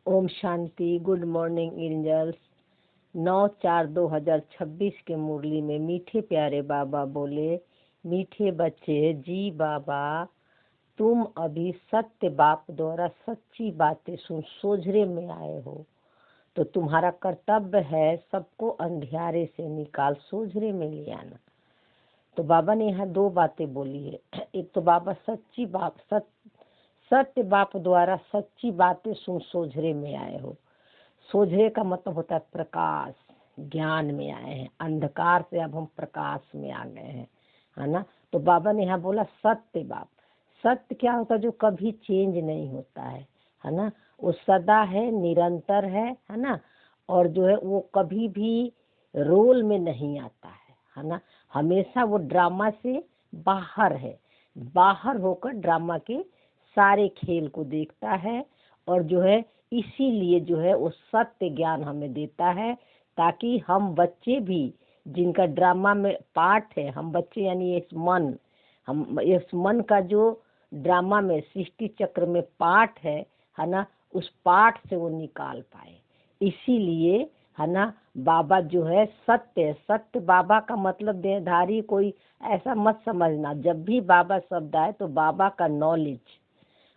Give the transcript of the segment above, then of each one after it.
ओम Shanti. Good morning angels. 9/4/2026 के मुरली में मीठे प्यारे बाबा बोले, मीठे बच्चे जी बाबा, तुम अभी सत्य बाप द्वारा सच्ची बातें सुन सोझरे में आए हो, तो तुम्हारा कर्तव्य है सबको अंधियारे से निकाल सोझरे में ले आना। तो बाबा ने यहाँ दो बातें बोली है। एक तो बाबा सत्य बाप द्वारा सच्ची बातें सुन सोझरे में आए हो। सोझरे का मतलब होता है प्रकाश, ज्ञान में आए हैं, अंधकार से अब हम प्रकाश में आ गए हैं, है ना। तो बाबा ने यहाँ बोला सत्य बाप। सत्य क्या होता है? जो कभी चेंज नहीं होता है ना, वो सदा है, निरंतर है ना, और जो है वो कभी भी रोल में नहीं आता है ना। हमेशा वो ड्रामा से बाहर है, बाहर होकर ड्रामा के सारे खेल को देखता है, और जो है इसीलिए जो है वो सत्य ज्ञान हमें देता है, ताकि हम बच्चे भी जिनका ड्रामा में पार्ट है, हम बच्चे यानी हम इस मन का जो ड्रामा में सृष्टि चक्र में पार्ट है ना, उस पार्ट से वो निकाल पाए। इसीलिए है ना, बाबा जो है सत्य बाबा का मतलब देहधारी कोई ऐसा मत समझना। जब भी बाबा शब्द आए तो बाबा का नॉलेज,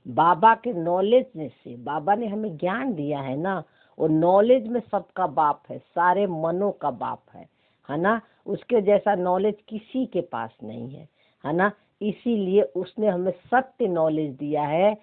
बाबा के नॉलेज में से बाबा ने हमें ज्ञान दिया है ना, वो नॉलेज में सबका बाप है, सारे मनों का बाप है ना। उसके जैसा नॉलेज किसी के पास नहीं है ना। इसीलिए उसने हमें सत्य नॉलेज दिया है,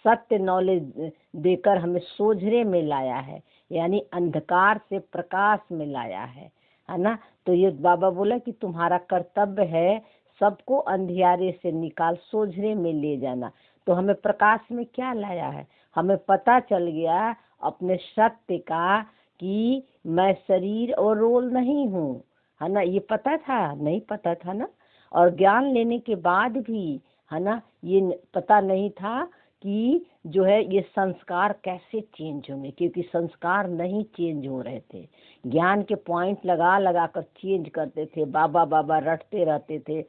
सत्य नॉलेज देकर हमें सोझरे में लाया है, यानी अंधकार से प्रकाश में लाया है ना। तो ये बाबा बोला कि तुम्हारा कर्तव्य है सबको अंधियारे से निकाल सोझरे में ले जाना। तो हमें प्रकाश में क्या लाया है? हमें पता चल गया अपने सत्य का कि मैं शरीर और रोल नहीं हूँ, है ना। ये पता था? नहीं पता था ना। और ज्ञान लेने के बाद भी है ना, ये पता नहीं था कि जो है ये संस्कार कैसे चेंज होंगे, क्योंकि संस्कार नहीं चेंज हो रहे थे। ज्ञान के पॉइंट लगा लगा कर चेंज करते थे, बाबा बाबा रटते रहते थे,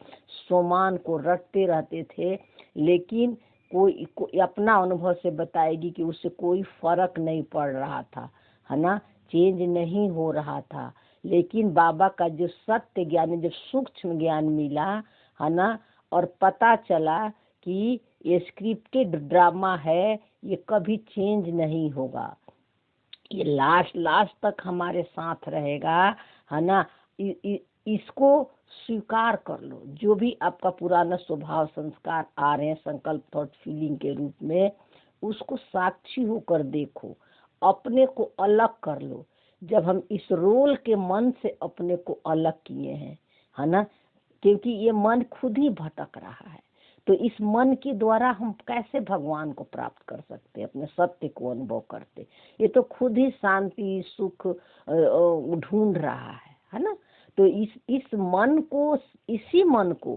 सोमान को रटते रहते थे, लेकिन कोई अपना अनुभव से बताएगी कि उससे कोई फर्क नहीं पड़ रहा था, है ना, चेंज नहीं हो रहा था। लेकिन बाबा का जो सत्य ज्ञान, जब सूक्ष्म ज्ञान मिला है ना, और पता चला कि ये स्क्रिप्टेड ड्रामा है, ये कभी चेंज नहीं होगा, ये लास्ट तक हमारे साथ रहेगा, है ना। इसको स्वीकार कर लो। जो भी आपका पुराना स्वभाव संस्कार आ रहे हैं संकल्प थॉट फीलिंग के रूप में, उसको साक्षी होकर देखो, अपने को अलग कर लो। जब हम इस रोल के मन से अपने को अलग किए हैं, है ना, क्योंकि ये मन खुद ही भटक रहा है, तो इस मन के द्वारा हम कैसे भगवान को प्राप्त कर सकते, अपने सत्य को अनुभव करते? ये तो खुद ही शांति सुख ढूंढ रहा है ना। तो इस मन को, इसी मन को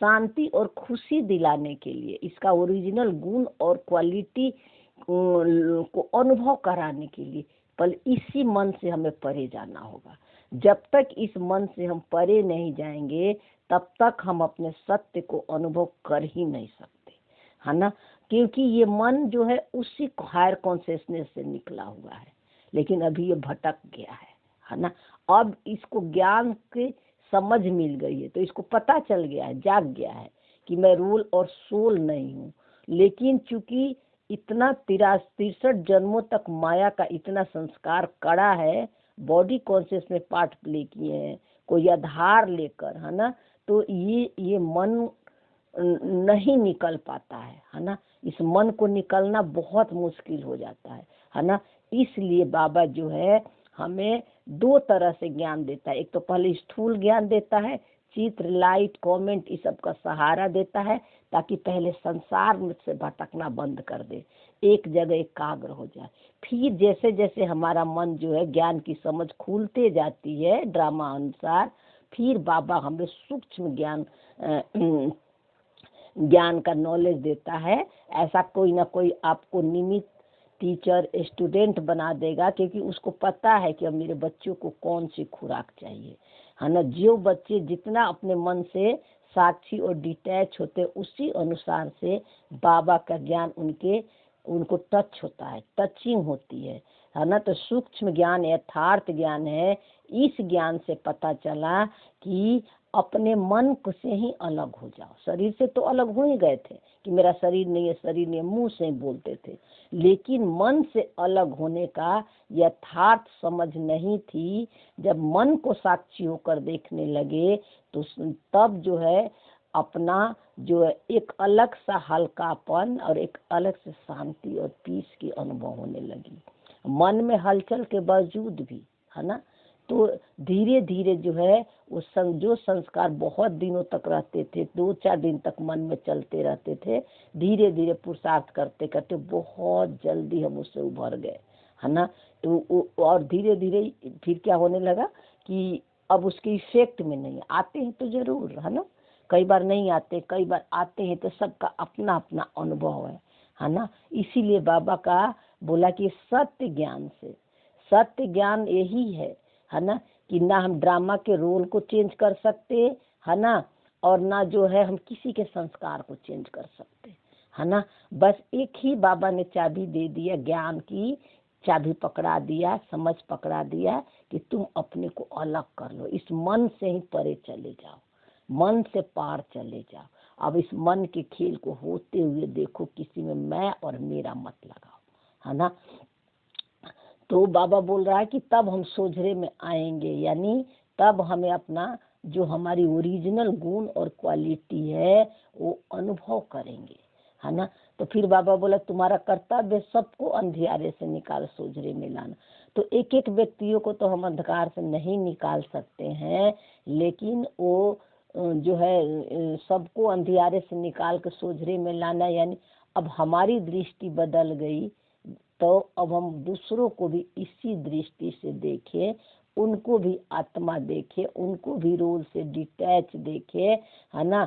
शांति और खुशी दिलाने के लिए, इसका ओरिजिनल गुण और क्वालिटी को अनुभव कराने के लिए पर इसी मन से हमें परे जाना होगा। जब तक इस मन से हम परे नहीं जाएंगे, तब तक हम अपने सत्य को अनुभव कर ही नहीं सकते, है ना। क्योंकि ये मन जो है उसी हायर कॉन्शियसनेस से निकला हुआ है, लेकिन अभी ये भटक गया है ना। अब इसको ज्ञान की समझ मिल गई है, तो इसको पता चल गया है, जाग गया है कि मैं रूल और सोल नहीं हूँ। लेकिन चूंकि इतना 63 जन्मों तक माया का इतना संस्कार कड़ा है, बॉडी कॉन्शियस में पार्ट प्ले किए हैं कोई आधार लेकर, है ना, तो ये मन नहीं निकल पाता है ना। इस मन को निकलना बहुत मुश्किल हो जाता है ना। इसलिए बाबा जो है हमें दो तरह से ज्ञान देता है। एक तो पहले स्थूल ज्ञान देता है, चित्र लाइट कमेंट इस सब का सहारा देता है, ताकि पहले संसार में से भटकना बंद कर दे, एक जगह एकाग्र हो जाए। फिर जैसे जैसे हमारा मन जो है ज्ञान की समझ खुलते जाती है ड्रामा अनुसार, फिर बाबा हमें सूक्ष्म ज्ञान का नॉलेज देता है। ऐसा कोई ना कोई आपको निमित्त टीचर स्टूडेंट बना देगा, क्योंकि उसको पता है कि अब मेरे बच्चों को कौन सी खुराक चाहिए, है ना। जो बच्चे जितना अपने मन से साक्षी और डिटैच होते, उसी अनुसार से बाबा का ज्ञान उनके उनको टच होता है, टचिंग होती है ना। तो सूक्ष्म ज्ञान यथार्थ ज्ञान है। इस ज्ञान से पता चला कि अपने मन से ही अलग हो जाओ। शरीर से तो अलग हो ही गए थे कि मेरा शरीर नहीं है, शरीर नहीं है, मुंह से ही बोलते थे, लेकिन मन से अलग होने का यथार्थ समझ नहीं थी। जब मन को साक्षी होकर देखने लगे तो तब जो है अपना जो है एक अलग सा हल्कापन और एक अलग से शांति और पीस की अनुभव होने लगी। मन में हलचल के बावजूद भी, है ना। तो धीरे धीरे जो है वो जो संस्कार बहुत दिनों तक रहते थे, 2-4 दिन तक मन में चलते रहते थे, धीरे धीरे पुरुषार्थ करते करते बहुत जल्दी हम उससे उभर गए, है ना। तो और धीरे धीरे फिर क्या होने लगा कि अब उसके इफेक्ट में नहीं आते हैं तो जरूर, है ना। कई बार नहीं आते, कई बार आते हैं, तो सबका अपना अपना अनुभव है ना। इसीलिए बाबा का बोला कि सत्य ज्ञान से, सत्य ज्ञान यही है ना, कि ना हम ड्रामा के रोल को चेंज कर सकते, है ना, और ना जो है हम किसी के संस्कार को चेंज कर सकते, है ना। बस एक ही बाबा ने चाबी दे दिया, ज्ञान की चाबी पकड़ा दिया, समझ पकड़ा दिया कि तुम अपने को अलग कर लो, इस मन से ही परे चले जाओ, मन से पार चले जाओ। अब इस मन के खेल को होते हुए देखो, किसी में मैं और मेरा मत लगाओ, है ना। तो बाबा बोल रहा है कि तब हम सोझरे में आएंगे, यानी तब हमें अपना जो हमारी ओरिजिनल गुण और क्वालिटी है वो अनुभव करेंगे, है ना। तो फिर बाबा बोला तुम्हारा कर्तव्य सबको अंधियारे से निकाल सोझरे में लाना। तो एक एक व्यक्तियों को तो हम अंधकार से नहीं निकाल सकते हैं, लेकिन वो जो है सबको अंधियारे से निकाल के सोझरे में लाना, यानी अब हमारी दृष्टि बदल गई, तो अब हम दूसरों को भी इसी दृष्टि से देखें, उनको भी आत्मा देखे, उनको भी रोल से डिटैच देखे, है ना।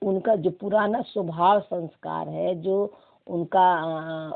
उनका जो पुराना स्वभाव संस्कार है, जो उनका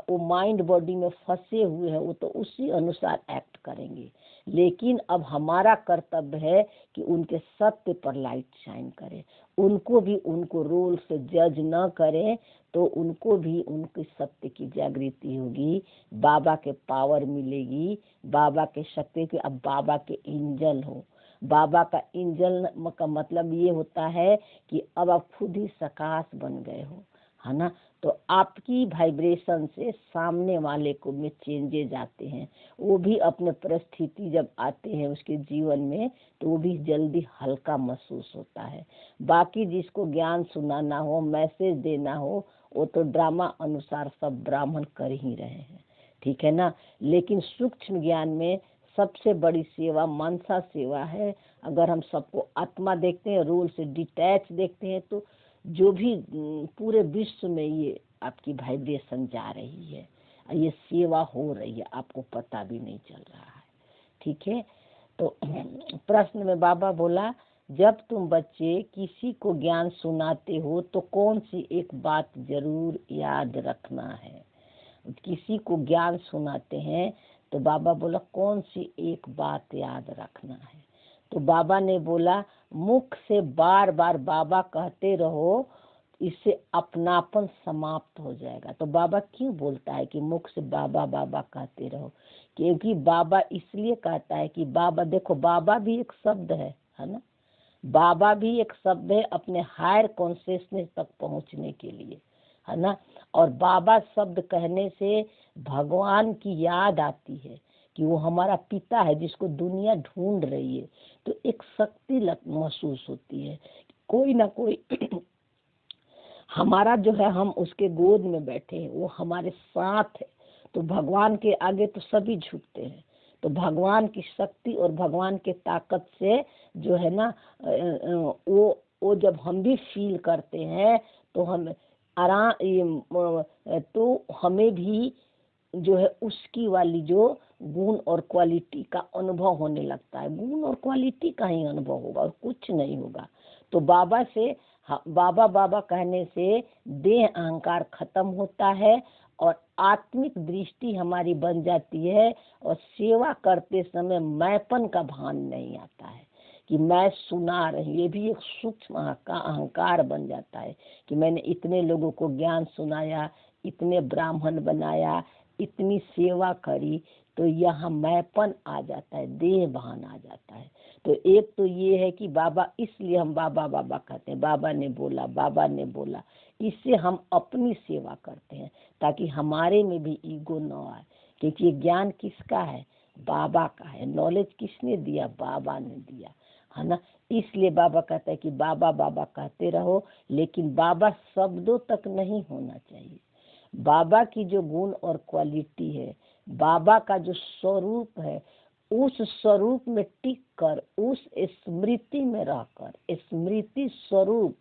वो माइंड बॉडी में फंसे हुए हैं, वो तो उसी अनुसार एक्ट करेंगे। लेकिन अब हमारा कर्तव्य है कि उनके सत्य पर लाइट शाइन करें, उनको भी उनको रोल से जज न करें, तो उनको भी उनकी सत्य की जागृति होगी, बाबा के पावर मिलेगी, बाबा के शक्ति की। अब बाबा के इंजन हो, बाबा का इंजन का मतलब ये होता है कि अब आप खुद ही सकाश बन गए हो, है ना। तो आपकी वाइब्रेशन से सामने वाले को में चेंजेज आते हैं, वो भी अपने परिस्थिति जब आते हैं उसके जीवन में, तो वो भी जल्दी हल्का महसूस होता है। बाकी जिसको ज्ञान सुनाना हो, मैसेज देना हो, वो तो ड्रामा अनुसार सब ब्राह्मण कर ही रहे हैं, ठीक है ना। लेकिन सूक्ष्म ज्ञान में सबसे बड़ी सेवा मनसा सेवा है। अगर हम सबको आत्मा देखते हैं, रोल से डिटैच देखते हैं, तो जो भी पूरे विश्व में ये आपकी वाइब्रेशन जा रही है, ये सेवा हो रही है, आपको पता भी नहीं चल रहा है, ठीक है। तो प्रश्न में बाबा बोला जब तुम बच्चे किसी को ज्ञान सुनाते हो तो कौन सी एक बात जरूर याद रखना है। किसी को ज्ञान सुनाते हैं तो बाबा बोला कौन सी एक बात याद रखना है। तो बाबा ने बोला मुख से बार बार बाबा कहते रहो, इससे अपनापन समाप्त हो जाएगा। तो बाबा क्यों बोलता है कि मुख से बाबा बाबा कहते रहो, क्योंकि बाबा इसलिए कहता है कि बाबा देखो, बाबा भी एक शब्द है ना, बाबा भी एक शब्द है अपने हायर कॉन्शियसनेस तक पहुंचने के लिए, है ना। और बाबा शब्द कहने से भगवान की याद आती है कि वो हमारा पिता है जिसको दुनिया ढूंढ रही है। तो एक शक्ति महसूस होती है, कोई ना कोई हमारा जो है, हम उसके गोद में बैठे हैं, वो हमारे साथ है। तो भगवान के आगे तो सभी झुकते हैं। तो भगवान की शक्ति और भगवान के ताकत से जो है ना, वो जब हम भी फील करते हैं तो हम तो हमें भी जो है उसकी वाली जो गुण और क्वालिटी का अनुभव होने लगता है। गुण और क्वालिटी का ही अनुभव होगा और कुछ नहीं होगा। तो बाबा से बाबा बाबा कहने से देह अहंकार खत्म होता है और आत्मिक दृष्टि हमारी बन जाती है, और सेवा करते समय मैंपन का भान नहीं आता है कि मैं सुना रही। ये भी एक सूक्ष्म का अहंकार बन जाता है कि मैंने इतने लोगों को ज्ञान सुनाया, इतने ब्राह्मण बनाया, इतनी सेवा करी, तो यहाँ मैंपन आ जाता है, देह भान आ जाता है। तो एक तो ये है कि बाबा, इसलिए हम बाबा बाबा कहते हैं, बाबा ने बोला, बाबा ने बोला। इससे हम अपनी सेवा करते हैं ताकि हमारे में भी ईगो न आए, क्योंकि ये ज्ञान किसका है? बाबा का है। नॉलेज किसने दिया? बाबा ने दिया, है ना। इसलिए बाबा कहता है कि बाबा बाबा कहते रहो, लेकिन बाबा शब्दों तक नहीं होना चाहिए। बाबा की जो गुण और क्वालिटी है, बाबा का जो स्वरूप है, उस स्वरूप में टिक कर, उस स्मृति में रहकर, स्मृति स्वरूप,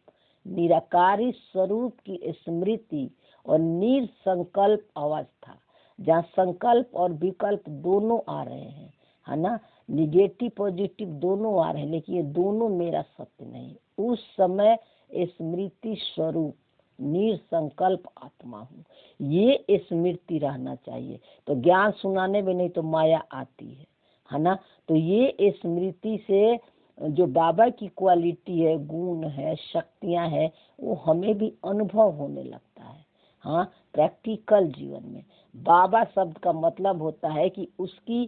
निराकारी स्वरूप की स्मृति और निसंकल्प अवस्था, जहाँ संकल्प और विकल्प दोनों आ रहे हैं, है ना, निगेटिव पॉजिटिव दोनों आ रहे हैं, लेकिन ये दोनों मेरा सत्य नहीं। उस समय स्मृति स्वरूप निसंकल्प आत्मा हूँ, ये स्मृति रहना चाहिए। तो ज्ञान सुनाने में नहीं तो माया आती है ना। तो ये स्मृति से जो बाबा की क्वालिटी है, गुण है, शक्तियाँ है, वो हमें भी अनुभव होने लगता है। हाँ, प्रैक्टिकल जीवन में बाबा शब्द का मतलब होता है कि उसकी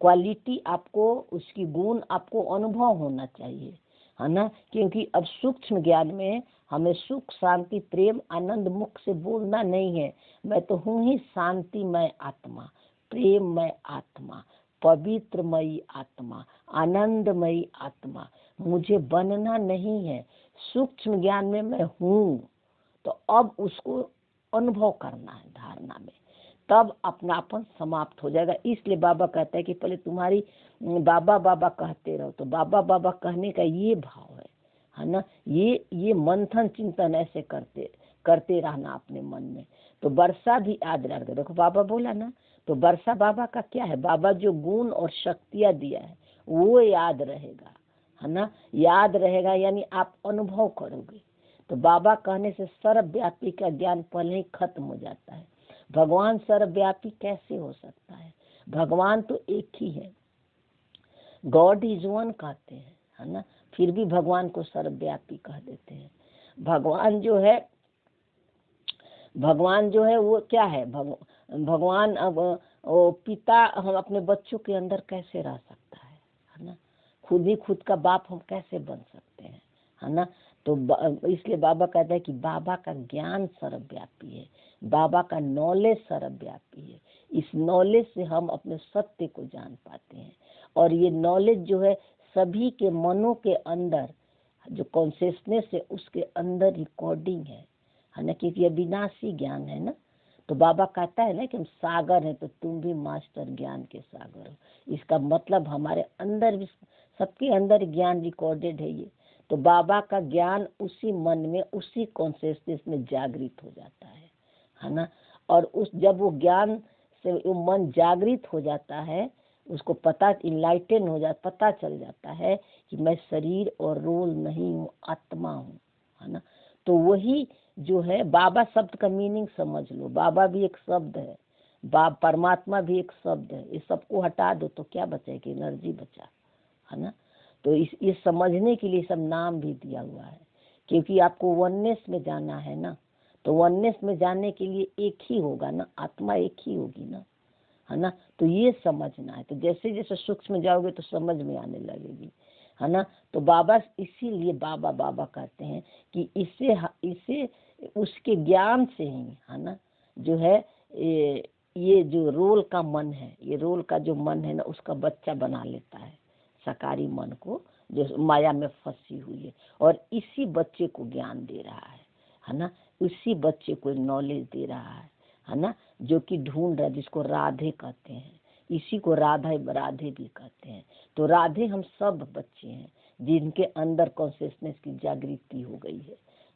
क्वालिटी आपको, उसकी गुण आपको अनुभव होना चाहिए, है ना। क्योंकि अब सूक्ष्म ज्ञान में हमें सुख, शांति, प्रेम, आनंद मुख से बोलना नहीं है। मैं तो हूँ ही शांतिमय आत्मा, प्रेममय आत्मा, पवित्रमयी आत्मा, आनंदमयी आत्मा। मुझे बनना नहीं है। सूक्ष्म ज्ञान में मैं हूँ, तो अब उसको अनुभव करना है धारणा में, तब अपनापन समाप्त हो जाएगा। इसलिए बाबा कहता है कि पहले तुम्हारी बाबा बाबा कहते रहो। तो बाबा बाबा कहने का ये भाव है ना। ये मंथन चिंतन ऐसे करते रहना अपने मन में। तो वर्षा भी याद रख, देखो बाबा बोला ना, तो वर्षा बाबा का क्या है? बाबा जो गुण और शक्तियाँ दिया है वो याद रहेगा, है ना। याद रहेगा यानी आप अनुभव करोगे। तो बाबा कहने से सर्वव्यापी का ज्ञान पहले ही खत्म हो जाता है। भगवान सर्वव्यापी कैसे हो सकता है? भगवान तो एक ही है, गॉड इज वन कहते हैं, है ना। फिर भी भगवान को सर्वव्यापी कह देते हैं। भगवान जो है वो क्या है? भगवान अब वो पिता हम अपने बच्चों के अंदर कैसे रह सकता है ना। खुद ही खुद का बाप हम कैसे बन सकते हैं, है ना। तो इसलिए बाबा कहता है कि बाबा का ज्ञान सर्वव्यापी है, बाबा का नॉलेज सर्वव्यापी है। इस नॉलेज से हम अपने सत्य को जान पाते हैं। और ये नॉलेज जो है सभी के मनों के अंदर, जो कॉन्शियसनेस है उसके अंदर रिकॉर्डिंग है ना, क्योंकि ये विनाशी ज्ञान है ना। तो बाबा कहता है ना कि हम सागर हैं, तो तुम भी मास्टर ज्ञान के सागर हो। इसका मतलब हमारे अंदर भी, सबके अंदर ज्ञान रिकॉर्डेड है ये। तो बाबा का ज्ञान उसी मन में, उसी कॉन्शियसनेस में जागृत हो जाता है ना। और उस जब वो ज्ञान से वो मन जागृत हो जाता है, उसको पता, इनलाइटन हो जाता, पता चल जाता है कि मैं शरीर और रोल नहीं हूँ, आत्मा हूँ, है ना। तो वही जो है बाबा शब्द का मीनिंग समझ लो। बाबा भी एक शब्द है, परमात्मा भी एक शब्द है। ये सबको हटा दो तो क्या बचेगी? एनर्जी बचा, है ना। तो ये समझने के लिए सब नाम भी दिया हुआ है, क्योंकि आपको वननेस में जाना है ना। तो वननेस में जाने के लिए एक ही होगा ना, आत्मा एक ही होगी ना, है ना। तो ये समझना है। तो जैसे जैसे सूक्ष्म जाओगे तो समझ में आने लगेगी, है ना। तो बाबा, इसीलिए बाबा बाबा कहते हैं कि इसे उसके ज्ञान से ही, है ना, जो है ये जो रोल का मन है, ये रोल का जो मन है ना, उसका बच्चा बना लेता है सकारी मन को, जो माया में फंसी हुई है। और इसी बच्चे को ज्ञान दे रहा है ना। इसी बच्चे को नॉलेज दे रहा है ना, जो कि ढूंढ रहा है, जिसको राधे कहते हैं। इसी को राधे भी कहते हैं। तो राधे हम सब बच्चे हैं जिनके अंदर कॉन्शियसनेस की जागृति हो गई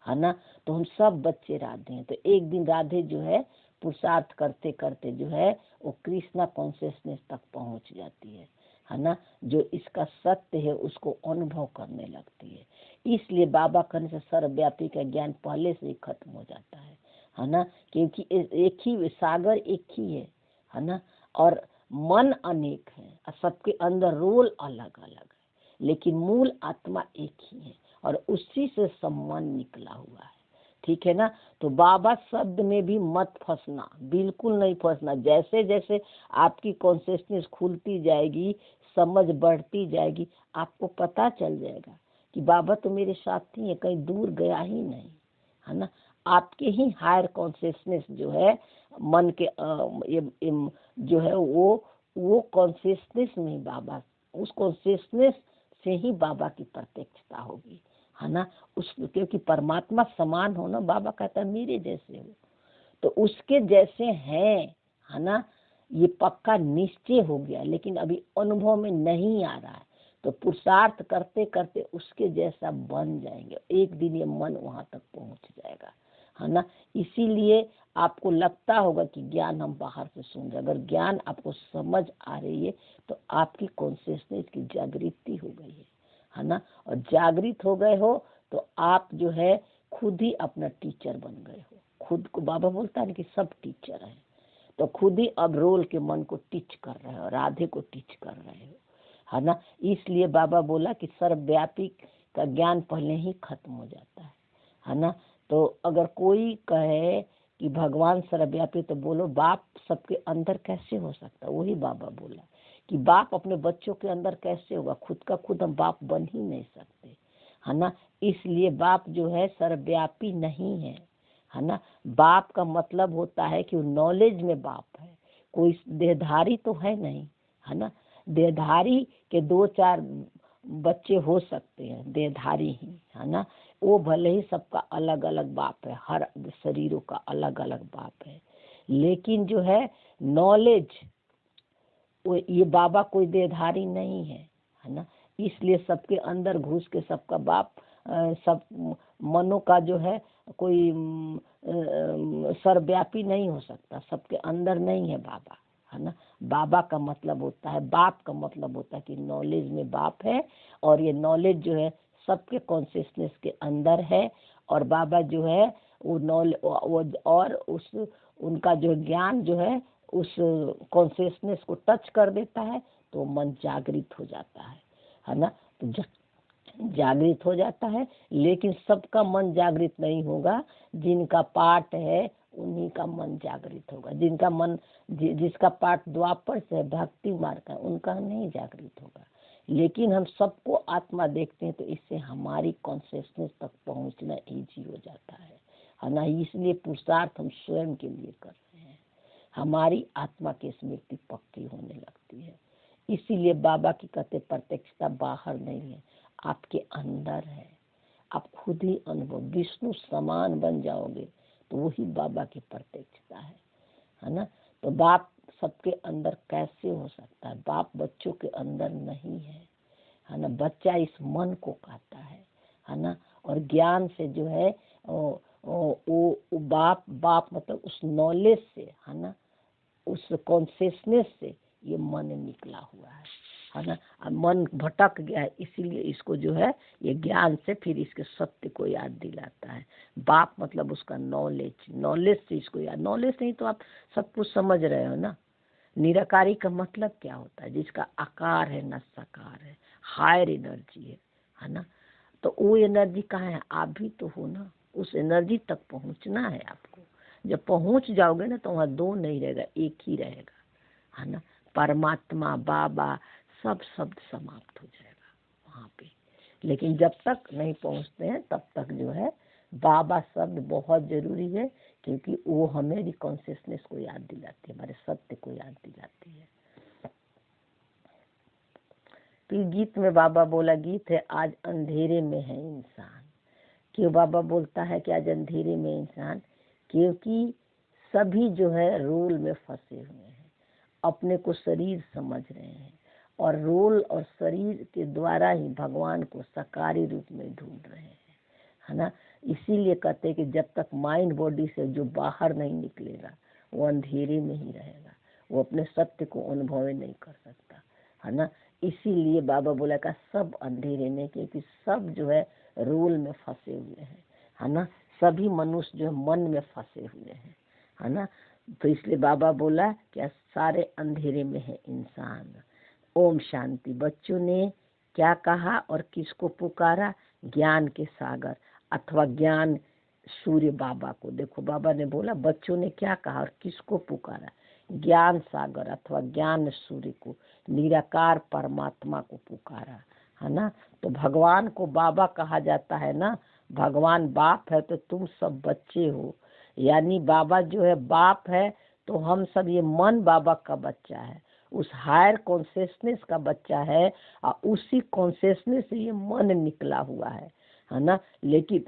है ना। तो हम सब बच्चे राधे हैं। तो एक दिन राधे जो है पुरुषार्थ करते करते जो है वो कृष्णा कॉन्शियसनेस तक पहुंच जाती है ना। जो इसका सत्य है उसको अनुभव करने लगती है। इसलिए बाबा कहने से सर्वव्यापी का ज्ञान पहले से ही खत्म हो जाता है ना। क्योंकि एक ही सागर, एक ही है ना। और मन अनेक है, सबके अंदर रोल अलग अलग है, लेकिन मूल आत्मा एक ही है। और उसी से संबंध निकला हुआ है। ठीक है ना। तो बाबा शब्द में भी मत फंसना, बिल्कुल नहीं फंसना। जैसे जैसे आपकी कॉन्शियसनेस खुलती जाएगी, समझ बढ़ती जाएगी, आपको पता चल जाएगा कि बाबा तो मेरे साथ ही है, कहीं दूर गया ही नहीं, है ना। आपके ही हायर कॉन्शियसनेस जो है मन के जो है वो कॉन्शियसनेस में बाबा, उस कॉन्शियसनेस से ही बाबा की प्रत्यक्षता होगी, है ना। उस क्योंकि परमात्मा समान हो ना, बाबा कहता है मेरे जैसे हो, तो उसके जैसे हैं, है ना। ये पक्का निश्चय हो गया, लेकिन अभी अनुभव में नहीं आ रहा है। तो पुरुषार्थ करते करते उसके जैसा बन जाएंगे, एक दिन ये मन वहां तक पहुंच जाएगा, है ना। इसीलिए आपको लगता होगा कि ज्ञान हम बाहर से सुन रहे, अगर ज्ञान आपको समझ आ रही है तो आपकी कॉन्शियसनेस की जागृति हो गई है ना। और जागृत हो गए हो तो आप जो है खुद ही अपना टीचर बन गए हो। खुद को बाबा बोलता है कि सब टीचर है, तो खुद ही अब रोल के मन को टीच कर रहे हो, राधे को टीच कर रहे हो, है ना। इसलिए बाबा बोला कि सर्वव्यापी का ज्ञान पहले ही खत्म हो जाता है ना। तो अगर कोई कहे कि भगवान सर्वव्यापी, तो बोलो बाप सबके अंदर कैसे हो सकता है। वही बाबा बोला कि बाप अपने बच्चों के अंदर कैसे होगा, खुद का खुद हम बाप बन ही नहीं सकते, है ना। इसलिए बाप जो है सर्वव्यापी नहीं है ना। बाप का मतलब होता है कि वो नॉलेज में बाप है, कोई देहधारी तो है नहीं, है ना। देहधारी के 2-4 बच्चे हो सकते हैं, देहधारी ही, है ना। वो भले ही सबका अलग अलग बाप है, हर शरीरों का अलग अलग बाप है, लेकिन जो है नॉलेज, वो ये बाबा कोई देहधारी नहीं है ना। इसलिए सबके अंदर घुस के सबका बाप, सब मनों का जो है कोई सर्वव्यापी नहीं हो सकता, सबके अंदर नहीं है बाबा, है ना। बाबा का मतलब होता है, बाप का मतलब होता है कि नॉलेज में बाप है, और ये नॉलेज जो है सबके कॉन्शियसनेस के अंदर है। और बाबा जो है वो नॉलेज और उस उनका जो ज्ञान जो है उस कॉन्शियसनेस को टच कर देता है, तो मन जागृत हो जाता है ना। तो जागृत हो जाता है, लेकिन सबका मन जागृत नहीं होगा। जिनका पाठ है उन्हीं का मन जागृत होगा, जिनका मन जिसका पाठ द्वापर से भक्ति मार्ग का, उनका नहीं जागृत होगा। लेकिन हम सबको आत्मा देखते हैं, तो इससे हमारी कॉन्शियसनेस तक पहुंचना इजी हो जाता है ना। इसलिए पुरुषार्थ हम स्वयं के लिए कर रहे हैं, हमारी आत्मा की स्मृति पक्की होने लगती है। इसीलिए बाबा की कहते प्रत्यक्षता बाहर नहीं है, आपके अंदर है। आप खुद ही अनुभव विष्णु समान बन जाओगे, तो वही बाबा की प्रत्यक्षता है ना। तो बाप सबके अंदर कैसे हो सकता है, बाप बच्चों के अंदर नहीं है ना। बच्चा इस मन को कहता है ना। और ज्ञान से जो है वो बाप मतलब उस नॉलेज से, है ना, उस कॉन्शियसनेस से ये मन निकला हुआ है ना। अब मन भटक गया है, इसीलिए इसको जो है ये ज्ञान से फिर इसके सत्य को याद दिलाता है। बाप मतलब उसका नॉलेज से इसको याद, नॉलेज नहीं तो आप सब कुछ समझ रहे हो ना। निराकारी का मतलब क्या होता है, जिसका आकार है न साकार है, हायर एनर्जी है ना। तो वो एनर्जी कहाँ है, आप भी तो हो ना। उस एनर्जी तक पहुंचना है आपको। जब पहुंच जाओगे ना, तो वहाँ दो नहीं रहेगा, एक ही रहेगा, है ना। परमात्मा बाबा सब शब्द समाप्त हो जाएगा वहाँ पे। लेकिन जब तक नहीं पहुँचते हैं तब तक जो है बाबा शब्द बहुत जरूरी है, क्योंकि वो हमें कॉन्शियसनेस को याद दिलाती है, हमारे सत्य को याद दिलाती है। फिर गीत में बाबा बोला, गीत है आज अंधेरे में है इंसान। क्यों बाबा बोलता है कि आज अंधेरे में इंसान, क्योंकि सभी जो है रोल में फंसे हुए हैं, अपने को शरीर समझ रहे हैं, और रोल और शरीर के द्वारा ही भगवान को साकारी रूप में ढूंढ रहे हैं, है ना। इसीलिए कहते हैं कि जब तक माइंड बॉडी से जो बाहर नहीं निकलेगा, वो अंधेरे में ही रहेगा, वो अपने सत्य को अनुभव नहीं कर सकता, है ना। इसीलिए बाबा बोला का सब अंधेरे में, क्योंकि सब जो है रोल में फंसे हुए हैं, है ना। सभी मनुष्य जो है मन में फंसे हुए हैं, है ना। तो इसलिए बाबा बोला क्या सारे अंधेरे में है इंसान। ओम शांति। बच्चों ने क्या कहा और किसको पुकारा, ज्ञान के सागर अथवा ज्ञान सूर्य बाबा को। देखो बाबा ने बोला, बच्चों ने क्या कहा और किसको पुकारा? ज्ञान सागर अथवा ज्ञान सूर्य को, निराकार परमात्मा को पुकारा, है ना। तो भगवान को बाबा कहा जाता है ना। भगवान बाप है तो तुम सब बच्चे हो, यानी बाबा जो है बाप है, तो हम सब ये मन बाबा का बच्चा है, उस हायर कॉन्शियसनेस का बच्चा है, और उसी कॉन्शियसनेस से ये मन निकला हुआ है ना। लेकिन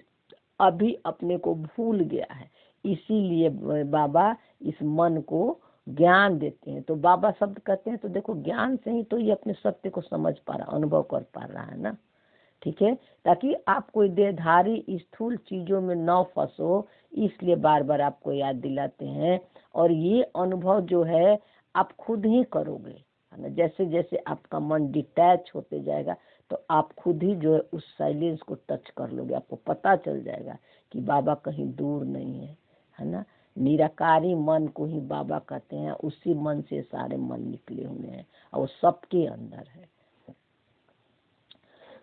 अभी अपने को भूल गया है, इसीलिए बाबा इस मन को ज्ञान देते हैं। तो बाबा शब्द कहते हैं तो देखो ज्ञान से ही तो ये अपने सत्य को समझ पा रहा, अनुभव कर पा रहा है ना। ठीक है, ताकि आप कोई देहधारी स्थूल चीजों में न फंसो, इसलिए बार बार आपको याद दिलाते हैं। और ये अनुभव जो है आप खुद ही करोगे, है ना। जैसे जैसे आपका मन डिटैच होते जाएगा तो आप खुद ही जो है उस साइलेंस को टच कर लोगे, आपको पता चल जाएगा कि बाबा कहीं दूर नहीं है ना। निराकारी मन को ही बाबा कहते हैं, उसी मन से सारे मन निकले हुए हैं और वो सबके अंदर है।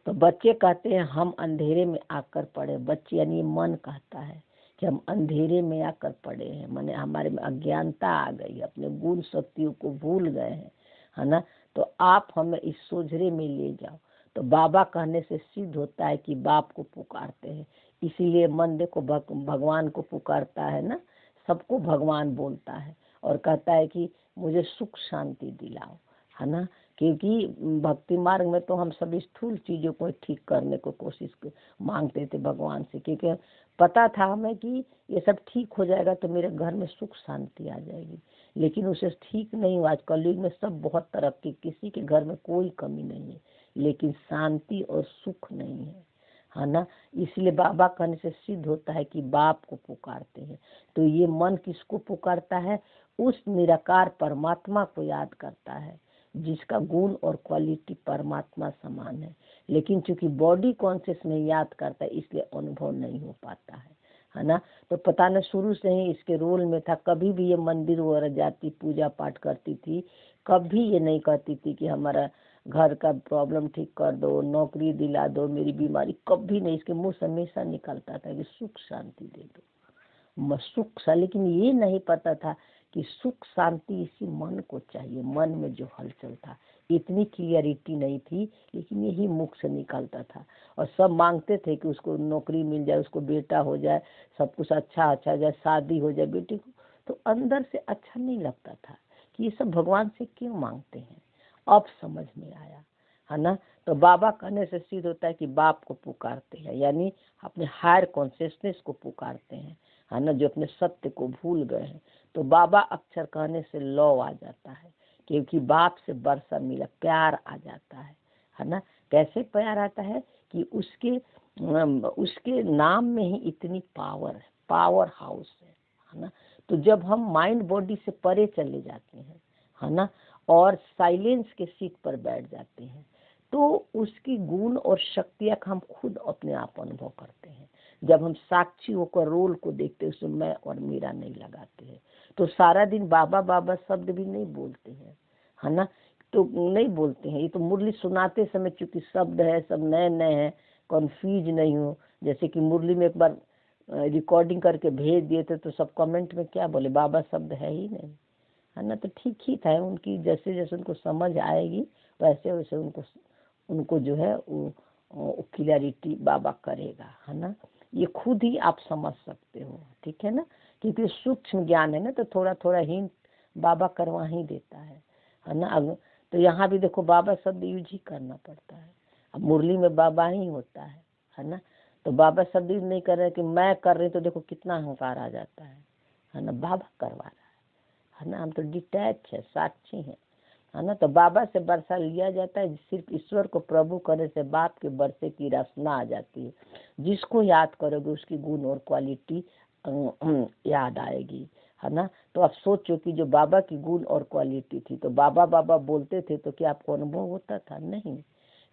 तो बच्चे कहते हैं हम अंधेरे में आकर पड़े, बच्चे यानी मन कहता है कि हम अंधेरे में आकर पड़े हैं, माने हमारे में अज्ञानता आ गई, अपने गुण शक्तियों को भूल गए हैं, है ना। तो आप हमें इस सोझरे में ले जाओ। तो बाबा कहने से सिद्ध होता है कि बाप को पुकारते हैं, इसीलिए मन देखो भगवान को पुकारता है ना, सबको भगवान बोलता है और कहता है कि मुझे सुख शांति दिलाओ, है ना। क्योंकि भक्ति मार्ग में तो हम सभी स्थूल चीजों को ठीक करने को कोशिश मांगते थे भगवान से, क्योंकि पता था हमें कि ये सब ठीक हो जाएगा तो मेरे घर में सुख शांति आ जाएगी। लेकिन उसे ठीक नहीं हुआ। आज कलयुग में सब बहुत तरक्की, किसी के घर में कोई कमी नहीं है, लेकिन शांति और सुख नहीं है ना। इसलिए बाबा कहने से सिद्ध होता है कि बाप को पुकारते हैं। तो ये मन किसको पुकारता है? उस निराकार परमात्मा को याद करता है, जिसका गुण और क्वालिटी परमात्मा समान है। लेकिन चूंकि बॉडी कॉन्शियस में याद करता है, इसलिए अनुभव नहीं हो पाता है ना। तो पता न शुरू से ही इसके रोल में था। कभी भी ये मंदिर वगैरह जाती, पूजा पाठ करती थी, कभी ये नहीं कहती थी कि हमारा घर का प्रॉब्लम ठीक कर दो, नौकरी दिला दो, मेरी बीमारी, कभी नहीं। इसके मुंह से हमेशा निकलता था कि सुख शांति दे दो, सुख सा। लेकिन ये नहीं पता था कि सुख शांति इसी मन को चाहिए, मन में जो हलचल था, इतनी क्लियरिटी नहीं थी, लेकिन यही मुख से निकलता था। और सब मांगते थे कि उसको नौकरी मिल जाए, उसको बेटा हो जाए, सब कुछ अच्छा अच्छा जाए, शादी हो जाए बेटी को। तो अंदर से अच्छा नहीं लगता था कि ये सब भगवान से क्यों मांगते हैं। अब समझ में आया, है ना। तो बाबा कहने से सिद्ध होता है कि बाप को पुकारते हैं, यानी अपने हायर कॉन्शियसनेस को पुकारते हैं, है ना, जो अपने सत्य को भूल गए हैं। तो बाबा अक्षर कहने से लौ आ जाता है, क्योंकि बाप से बरसा मिला, प्यार आ जाता है ना। कैसे प्यार आता है कि उसके नाम में ही इतनी पावर है, पावर हाउस है ना। तो जब हम माइंड बॉडी से परे चले जाते हैं, है ना, और साइलेंस के सीट पर बैठ जाते हैं, तो उसकी गुण और शक्तियाँ हम खुद अपने आप अनुभव करते हैं। जब हम साक्षी होकर रोल को देखते हैं, उसमें मैं और मेरा नहीं लगाते हैं, तो सारा दिन बाबा बाबा शब्द भी नहीं बोलते हैं, है ना। तो नहीं बोलते हैं, ये तो मुरली सुनाते समय चूंकि शब्द है, सब नए नए हैं, कन्फ्यूज नहीं हो। जैसे कि मुरली में एक बार रिकॉर्डिंग करके भेज दिए थे, तो सब कमेंट में क्या बोले, बाबा शब्द है ही नहीं, है ना। तो ठीक ही था, उनकी जैसे जैसे उनको समझ आएगी वैसे वैसे उनको जो है वो क्लियरिटी बाबा करेगा, है ना। ये खुद ही आप समझ सकते हो, ठीक है ना, क्योंकि सूक्ष्म ज्ञान है ना, तो थोड़ा थोड़ा हिंट बाबा करवा ही देता है ना। अब तो यहाँ भी देखो बाबा शब्द यूज ही करना पड़ता है। अब मुरली में बाबा ही होता है ना। तो बाबा शब्द यूज नहीं कर रहे कि मैं कर रही, तो देखो कितना अहंकार आ जाता है ना। बाबा करवा रहा है ना, हम तो डिटैच है, साक्षी है ना। तो बाबा से बरसा लिया जाता है, सिर्फ ईश्वर को प्रभु करने से बाप के बरसे की रसना आ जाती है। जिसको याद करोगे उसकी गुण और क्वालिटी याद आएगी, है ना। तो आप सोचो कि जो बाबा की गुण और क्वालिटी थी, तो बाबा बाबा बोलते थे तो क्या आपको अनुभव होता था? नहीं।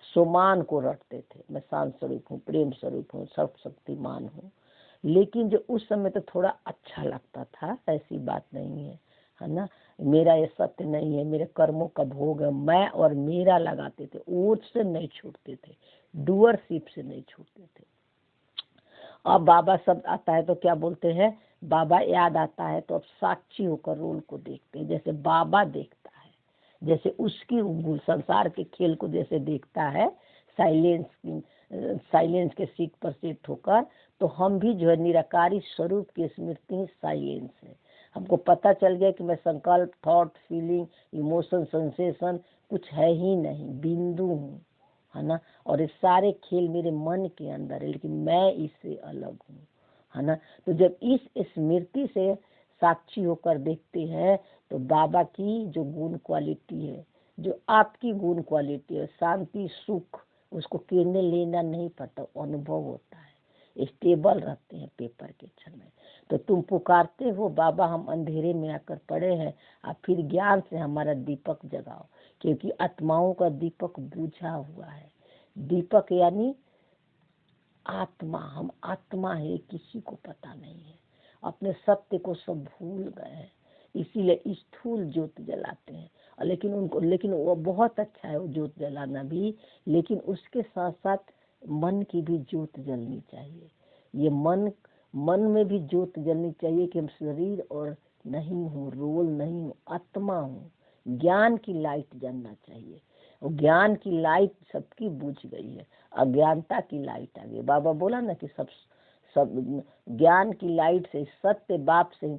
सुमान को रटते थे, मैं शांत स्वरूप हूँ, प्रेम स्वरूप हूँ, सर्वशक्तिमान हूँ। लेकिन जो उस समय तो थोड़ा अच्छा लगता था, ऐसी बात नहीं है ना। मेरा ये सत्य नहीं है, मेरे कर्मों का भोग है, मैं और मेरा लगाते थे, ओट से नहीं छूटते थे, डूअरशिप से नहीं छूटते थे। अब बाबा शब्द आता है तो क्या बोलते हैं, बाबा याद आता है तो अब साक्षी होकर रोल को देखते हैं, जैसे बाबा देखता है, जैसे उसकी संसार के खेल को जैसे देखता है साइलेंस के सीट पर सेट होकर, तो हम भी जो है निराकारी स्वरूप की स्मृति ही साइलेंस है। हमको पता चल गया कि मैं संकल्प, थॉट, फीलिंग, इमोशन, सेंसेशन कुछ है ही नहीं, बिंदु हूँ, है ना। और ये सारे खेल मेरे मन के अंदर है, लेकिन मैं इससे अलग हूँ, है ना। तो जब इस स्मृति से साक्षी होकर देखते हैं तो बाबा की जो गुण क्वालिटी है, जो आपकी गुण क्वालिटी है, शांति, सुख, उसको कहने लेना नहीं पड़ता, अनुभव होता है, स्टेबल रहते हैं पेपर के क्षण में। तो तुम पुकारते हो बाबा हम अंधेरे में आकर पड़े हैं, आप फिर ज्ञान से हमारा दीपक जगाओ, क्योंकि आत्माओं का दीपक बुझा हुआ है। दीपक यानी आत्मा, हम आत्मा है, किसी को पता नहीं है, अपने सत्य को सब भूल गए हैं, इसीलिए स्थूल ज्योत जलाते हैं। लेकिन वो बहुत अच्छा है वो ज्योत जलाना भी, लेकिन उसके साथ साथ मन की भी ज्योत जलनी चाहिए। ये मन में भी ज्योत जलनी चाहिए कि हम शरीर और नहीं हूँ, रोल नहीं हूँ, आत्मा हूँ। ज्ञान की लाइट जलना चाहिए, और ज्ञान की लाइट सबकी बुझ गई है, अज्ञानता की लाइट आ गई। बाबा बोला ना कि सब ज्ञान की लाइट से, सत्य बाप से ही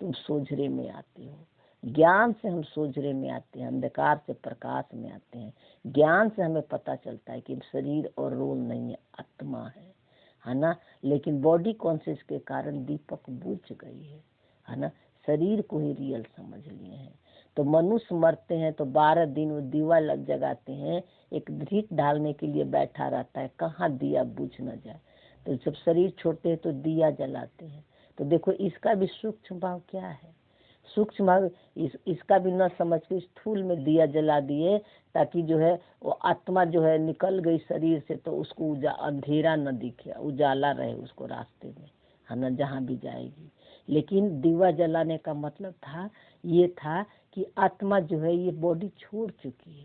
तुम सोझरे में आते हो। ज्ञान से हम सोझरे में आते हैं, अंधकार से प्रकाश में आते हैं। ज्ञान से हमें पता चलता है कि शरीर और रोल नहीं है, आत्मा है ना। लेकिन बॉडी कॉन्शियस के कारण दीपक बुझ गई है ना, शरीर को ही रियल समझ लिए हैं। तो मनुष्य मरते हैं तो 12 दिन वो दीवा लग जगाते हैं, एक धीट डालने के लिए बैठा रहता है, कहाँ दिया बुझ न जाए। तो जब शरीर छोड़ते हैं तो दिया जलाते हैं। तो देखो इसका भी सूक्ष्म भाव क्या है, सूक्ष्म भाव इसका भी न समझ के स्थूल में दिया जला दिए, ताकि जो है वो आत्मा जो है निकल गई शरीर से तो उसको अंधेरा न दिखे, उजाला रहे उसको रास्ते में, है ना, जहाँ भी जाएगी। लेकिन दीवा जलाने का मतलब ये था कि आत्मा जो है ये बॉडी छोड़ चुकी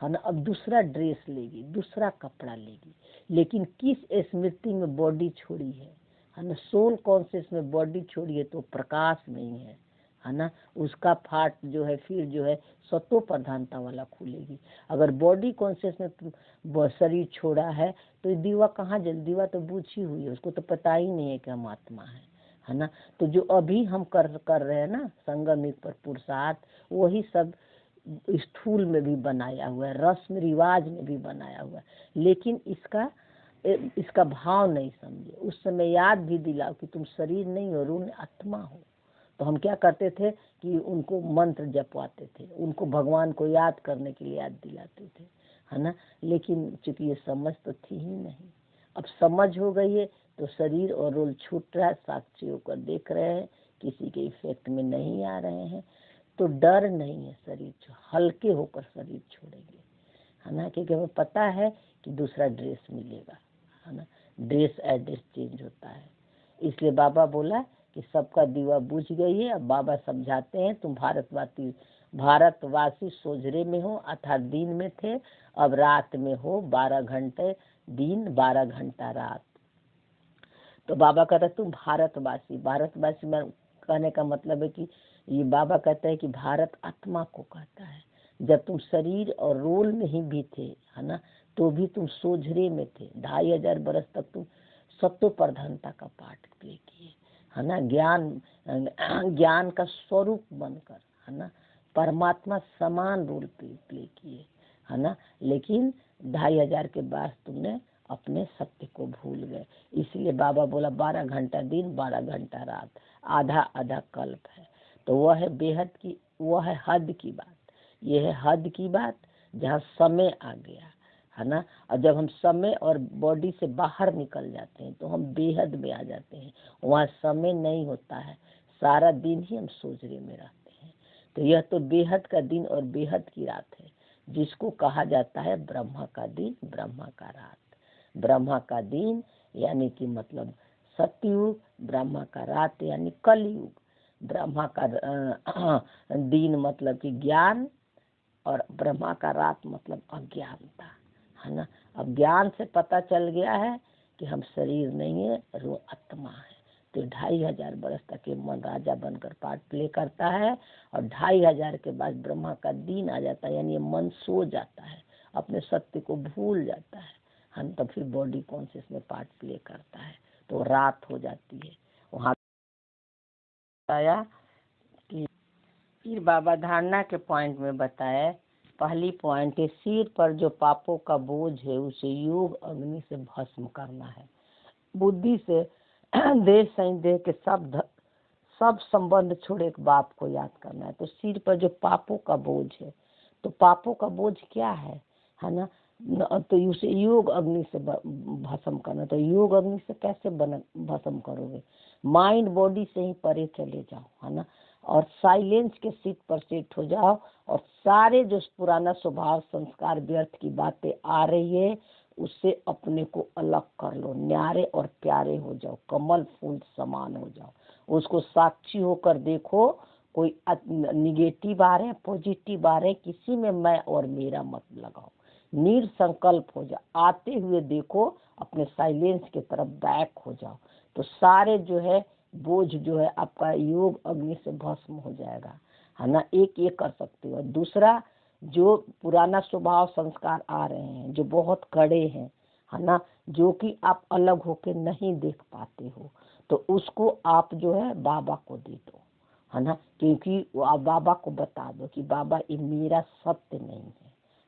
है ना, अब दूसरा ड्रेस लेगी, दूसरा कपड़ा लेगी। लेकिन किस स्मृति में बॉडी छोड़ी है ना, सोल कॉन्शियस में बॉडी छोड़ी है तो प्रकाश नहीं है ना। उसका फाट जो है फिर जो है सत्व प्रधानता वाला खुलेगी। अगर बॉडी कॉन्शियस में शरीर छोड़ा है तो दीवा कहाँ जल, दीवा तो बुझी हुई है, उसको तो पता ही नहीं है कि हम आत्मा है ना। तो जो अभी हम कर रहे हैं ना संगम युग पर पुरुषार्थ, वही सब स्थूल में भी बनाया हुआ है, रस्म रिवाज में भी बनाया हुआ है। लेकिन इसका भाव नहीं समझे। उस समय याद भी दिलाओ कि तुम शरीर नहीं हो, रूह आत्मा हो। तो हम क्या करते थे कि उनको मंत्र जपवाते थे, उनको भगवान को याद करने के लिए याद दिलाते थे, है ना। लेकिन चूंकि ये समझ तो थी ही नहीं, अब समझ हो गई है तो शरीर और रोल छूट रहा है, साक्षी होकर देख रहे हैं, किसी के इफेक्ट में नहीं आ रहे हैं। तो डर नहीं है, शरीर हल्के होकर शरीर छोड़ेंगे, है ना, क्योंकि हमें पता है कि दूसरा ड्रेस मिलेगा, है ना। ड्रेस एड्रेस चेंज होता है। इसलिए बाबा बोला कि सबका दीवा बुझ गई है। अब बाबा समझाते हैं तुम भारतवासी सोझरे में हो, अर्थात दिन में थे, अब रात में हो, 12 घंटे दिन 12 घंटा रात। तो बाबा कहता तुम भारतवासी में कहने का मतलब है कि ये बाबा कहता है कि भारत आत्मा को कहता है। जब तुम शरीर और रोल में ही भी थे, है ना, तो भी तुम सोझरे में थे। 2500 बरस तक तुम सत्व प्रधानता का पाठ प्ले किए, है ना, ज्ञान का स्वरूप बनकर, है ना, परमात्मा समान रोल प्ले किए, है ना। लेकिन 2500 के बाद तुमने अपने सत्य को भूल गए। इसलिए बाबा बोला 12 घंटा दिन 12 घंटा रात, आधा आधा कल्प है। तो वह है बेहद की, वह है हद की बात। यह है हद की बात जहाँ समय आ गया, है ना। और जब हम समय और बॉडी से बाहर निकल जाते हैं तो हम बेहद में आ जाते हैं, वहाँ समय नहीं होता है, सारा दिन ही हम सोझरे में रहते हैं। तो यह तो बेहद का दिन और बेहद की रात है, जिसको कहा जाता है ब्रह्मा का दिन, ब्रह्मा का रात। ब्रह्मा का दिन यानी कि मतलब सतयुग, ब्रह्मा का रात यानी कलयुग। ब्रह्मा का दिन मतलब कि ज्ञान, और ब्रह्मा का रात मतलब अज्ञानता, है ना। अब ज्ञान से पता चल गया है कि हम शरीर नहीं है और वो आत्मा है। तो 2500 वर्ष तक ये मन राजा बनकर पार्ट प्ले करता है और 2500 के बाद ब्रह्मा का दिन आ जाता है, यानी ये मन सो जाता है, अपने सत्य को भूल जाता है। हम तो फिर बॉडी कॉन्शियस में पार्ट प्ले करता है, तो रात हो जाती है। वहाँ बताया कि फिर बाबा धारणा के पॉइंट में बताया, पहली पॉइंट है सिर पर जो पापों का बोझ है उसे योग अग्नि से भस्म करना है। बुद्धि से देह संदेह के सब संबंध छोड़े एक बाप को याद करना है। तो सिर पर जो पापों का बोझ है, तो पापों का बोझ क्या है ना, तो उसे योग अग्नि से भस्म करना। तो योग अग्नि से कैसे भस्म करोगे? माइंड बॉडी से ही परे चले जाओ, है ना, और साइलेंस के सीट पर सेट हो जाओ और सारे जो पुराना स्वभाव संस्कार व्यर्थ की बातें आ रही है उससे अपने को अलग कर लो, न्यारे और प्यारे हो जाओ, कमल फूल समान हो जाओ। उसको साक्षी होकर देखो, कोई निगेटिव आ रहे पॉजिटिव आ रहे, किसी में मैं और मेरा मत लगाओ, निर्संकल्प हो जाओ, आते हुए देखो, अपने साइलेंस की तरफ बैक हो जाओ। तो सारे जो है बोझ जो है आपका योग अग्नि से भस्म हो जाएगा, है ना। एक ये कर सकते हो। दूसरा, जो पुराना स्वभाव संस्कार आ रहे हैं जो बहुत कड़े हैं, है ना, जो कि आप अलग होके नहीं देख पाते हो, तो उसको आप जो है बाबा को दे दो, है ना, क्योंकि आप बाबा को बता दो कि बाबा ये मेरा सत्य नहीं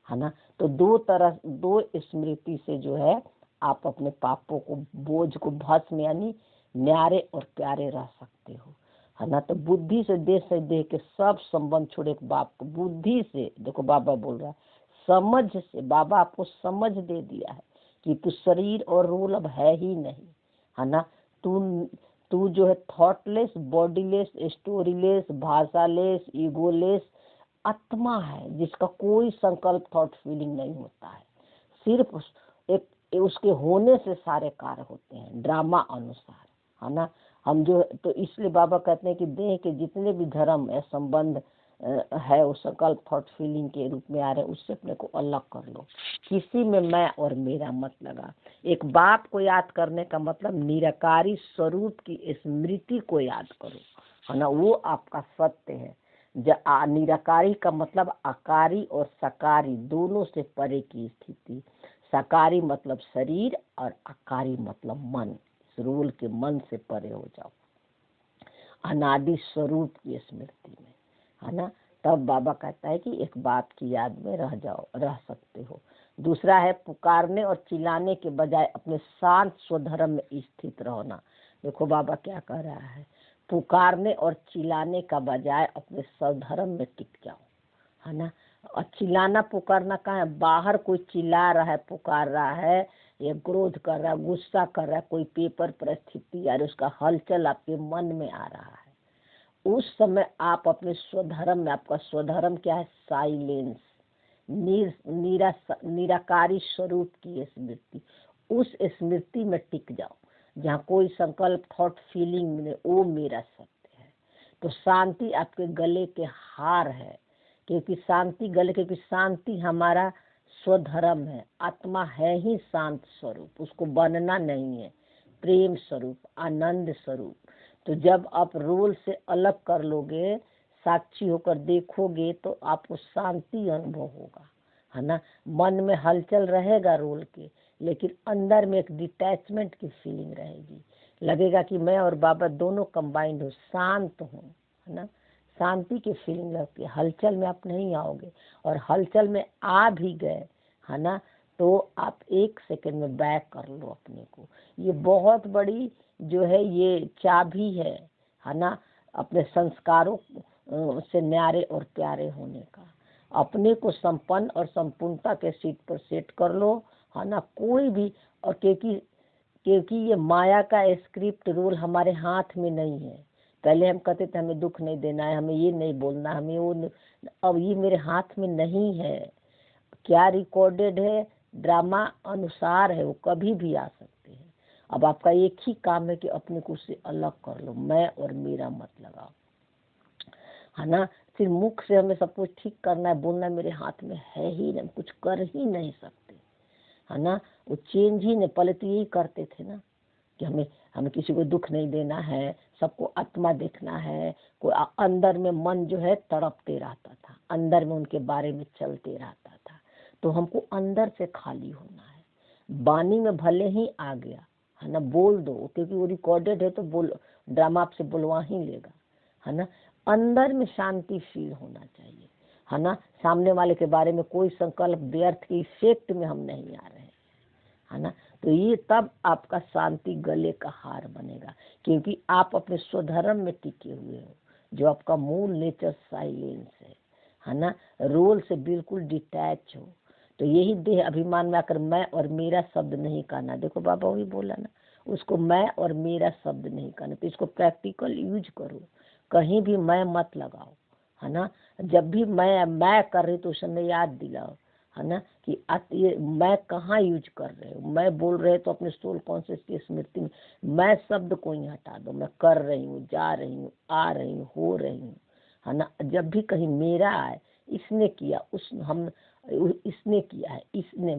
है ना। तो दो स्मृति से जो है आप अपने पापों को बोझ को भस्म यानी न्यारे और प्यारे रह सकते हो, है ना। तो बुद्धि से देह के सब संबंध छोड़े बाप को बुद्धि से देखो, बाबा बोल रहा है समझ से, बाबा आपको समझ दे दिया है कि तू शरीर और रोल अब है ही नहीं, है ना। तू जो है थॉटलेस, बॉडीलेस, स्टोरीलेस, भाषालेस, ईगोलेस आत्मा है जिसका कोई संकल्प थॉट फीलिंग नहीं होता है। सिर्फ एक उसके होने से सारे कार्य होते हैं ड्रामा अनुसार, है ना। हम जो तो इसलिए बाबा कहते हैं कि देह के जितने भी धर्म या संबंध है वो संकल्प थॉट फीलिंग के रूप में आ रहे हैं, उससे अपने को अलग कर लो, किसी में मैं और मेरा मत लगा। एक बाप को याद करने का मतलब निराकारी स्वरूप की स्मृति को याद करो, है ना, वो आपका सत्य है। निराकारी का मतलब आकारी और सकारी दोनों से परे की स्थिति। सकारी मतलब शरीर और आकारी मतलब मन, इस रोल के मन से परे हो जाओ, अनादि स्वरूप की स्मृति में, है ना। तब बाबा कहता है कि एक बात की याद में रह सकते हो। दूसरा है पुकारने और चिल्लाने के बजाय अपने शांत स्वधर्म में स्थित रहना। देखो बाबा क्या कह रहा है, पुकारने और चिल्लाने का बजाय अपने स्वधर्म में टिक जाओ, है ना। और चिल्लाना पुकारना कहाँ है? बाहर कोई चिल्ला रहा है, पुकार रहा है, या क्रोध कर रहा है, गुस्सा कर रहा है, कोई पेपर परिस्थिति यार उसका हलचल आपके मन में आ रहा है, उस समय आप अपने स्वधर्म में, आपका स्वधर्म क्या है? साइलेंस, निराकारी स्वरूप की स्मृति, उस स्मृति में टिक जाओ जहाँ कोई संकल्प थॉट फीलिंग में, वो मेरा सत्य है। तो शांति आपके गले के हार है, क्योंकि शांति गले, क्योंकि शांति हमारा स्वधर्म है। आत्मा है ही शांत स्वरूप, उसको बनना नहीं है, प्रेम स्वरूप, आनंद स्वरूप। तो जब आप रोल से अलग कर लोगे, साक्षी होकर देखोगे, तो आपको शांति अनुभव होगा, है ना। मन में हलचल रहेगा रोल के, लेकिन अंदर में एक डिटैचमेंट की फीलिंग रहेगी, लगेगा कि मैं और बाबा दोनों कंबाइंड हो, शांत हूँ, है ना। शांति की फीलिंग लगती है। हलचल में आप नहीं आओगे, और हलचल में आ भी गए, है ना, तो आप 1 सेकंड में बैक कर लो अपने को। ये बहुत बड़ी जो है ये चाबी है ना, अपने संस्कारों से न्यारे और प्यारे होने का। अपने को संपन्न और संपूर्णता के सीट पर सेट कर लो, है ना। कोई भी, और क्योंकि ये माया का स्क्रिप्ट रोल हमारे हाथ में नहीं है। पहले हम कहते थे हमें दुख नहीं देना है, हमें ये नहीं बोलना, हमें वो नहीं, अब ये मेरे हाथ में नहीं है। क्या रिकॉर्डेड है ड्रामा अनुसार है, वो कभी भी आ सकते हैं। अब आपका एक ही काम है कि अपने को उससे अलग कर लो, मैं और मेरा मत लगाओ, है ना। फिर मुख से हमें सब कुछ ठीक करना है, बोलना मेरे हाथ में है ही नहीं, कुछ कर ही नहीं सकते, है ना। वो चेंज ही नहीं, पहले तो यही करते थे ना कि हमें हमें किसी को दुख नहीं देना है, सबको आत्मा देखना है। कोई अंदर में मन जो है तड़पते रहता था, अंदर में उनके बारे में चलते रहता था। तो हमको अंदर से खाली होना है। वाणी में भले ही आ गया है ना, बोल दो, क्योंकि वो रिकॉर्डेड है तो बोल, ड्रामा आपसे बुलवा ही लेगा, है ना। अंदर में शांति फील होना चाहिए, है ना। सामने वाले के बारे में कोई संकल्प व्यर्थ के इफेक्ट में हम नहीं आ रहे हैं, है ना। तो ये तब आपका शांति गले का हार बनेगा, क्योंकि आप अपने स्वधर्म में टिके हुए हो, जो आपका मूल नेचर साइलेंस है ना। रोल से बिल्कुल डिटैच हो। तो यही देह अभिमान में आकर मैं और मेरा शब्द नहीं कहना। देखो बाबा वही बोला ना, उसको मैं और मेरा शब्द नहीं कहना। तो इसको प्रैक्टिकल यूज करो, कहीं भी मैं मत लगाओ, है ना। जब भी मैं कर रही तो उस समय याद दिलाओ, है ना, कि ये मैं कहाँ यूज कर रहे हो। मैं बोल रहे तो अपने सोल कॉन्शियस की स्मृति में मैं शब्द को ही हटा दो। मैं कर रही हूँ, जा रही हूँ, आ रही हूँ, हो रही हूँ, है ना। जब भी कहीं मेरा आए, इसने किया, इसने किया है, इसने,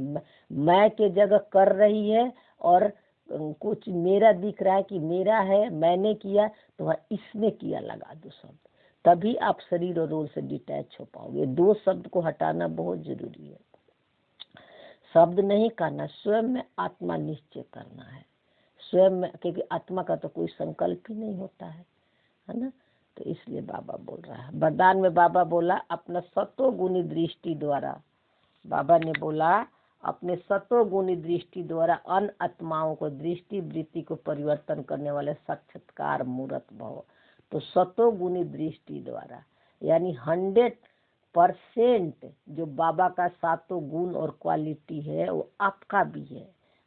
मैं के जगह कर रही है और कुछ मेरा दिख रहा है कि मेरा है, मैंने किया, तो वह इसने किया लगा दो शब्द। तभी आप शरीर और रोल से डिटैच हो पाओगे। दो शब्द को हटाना बहुत जरूरी है। शब्द नहीं करना, स्वयं में आत्मा निश्चय करना है, स्वयं में, क्योंकि आत्मा का तो कोई संकल्प ही नहीं होता है ना। तो इसलिए बाबा बोल रहा है, वरदान में बाबा बोला अपना सतोगुणी दृष्टि द्वारा, बाबा ने बोला अपने सतोगुणी दृष्टि द्वारा अन्य आत्माओं को दृष्टि वृत्ति को परिवर्तन करने वाले साक्षात्कार मूर्त भव। तो सतोगुणी दृष्टि द्वारा यानी 100% जो बाबा का सातों गुण और क्वालिटी है वो आपका भी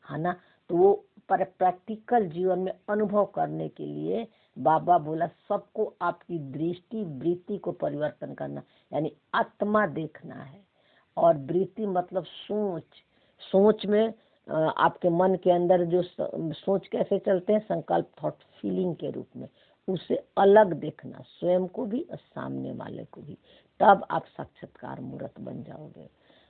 है ना। तो वो पर प्रैक्टिकल जीवन में अनुभव करने के लिए बाबा बोला सबको आपकी दृष्टि वृत्ति को परिवर्तन करना, यानी आत्मा देखना है। और वृत्ति मतलब सोच में आपके मन के अंदर जो सोच कैसे चलते हैं, संकल्प, थॉट, फीलिंग के रूप में, उससे अलग देखना, स्वयं को भी और सामने वाले को भी। तब आप साक्षात्कार मूर्त बन जाओगे।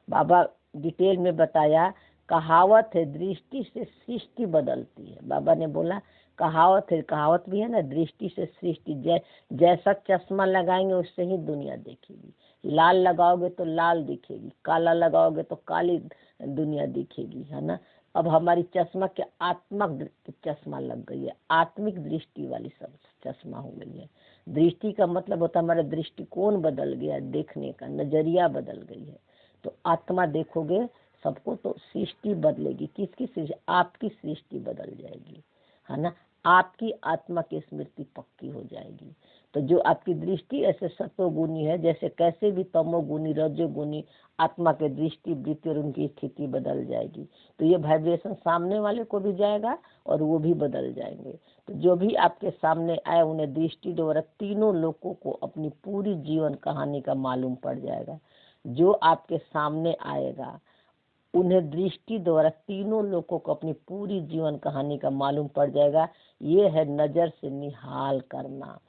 बाबा डिटेल में बताया, कहावत है दृष्टि से सृष्टि बदलती है। बाबा ने बोला कहावत है, कहावत भी है ना, दृष्टि से सृष्टि। जैसा चश्मा लगाएंगे उससे ही दुनिया देखेगी। लाल लगाओगे तो लाल दिखेगी, काला लगाओगे तो काली दुनिया दिखेगी, है ना। अब हमारी चश्मा के आत्मक चश्मा लग गई है, आत्मिक दृष्टि वाली सब चश्मा हो गई है। दृष्टि का मतलब होता है हमारा दृष्टिकोण बदल गया, देखने का नजरिया बदल गई है। तो आत्मा देखोगे सबको तो सृष्टि बदलेगी। किसकी सृष्टि? आपकी सृष्टि बदल जाएगी, है ना। आपकी आत्मा की स्मृति पक्की हो जाएगी। तो जो आपकी दृष्टि ऐसे सतोगुणी है, जैसे कैसे भी तमोगुणी रजोगुणी आत्मा के दृष्टि वृत्ति और उनकी स्थिति बदल जाएगी। तो ये वाइब्रेशन सामने वाले को भी जाएगा और वो भी बदल जाएंगे। तो जो भी आपके सामने आए उन्हें दृष्टि द्वारा तीनों लोगों को अपनी पूरी जीवन कहानी का मालूम पड़ जाएगा। जो आपके सामने आएगा उन्हें दृष्टि द्वारा तीनों लोगों को अपनी पूरी जीवन कहानी का मालूम पड़ जाएगा। ये है नजर से निहाल करना।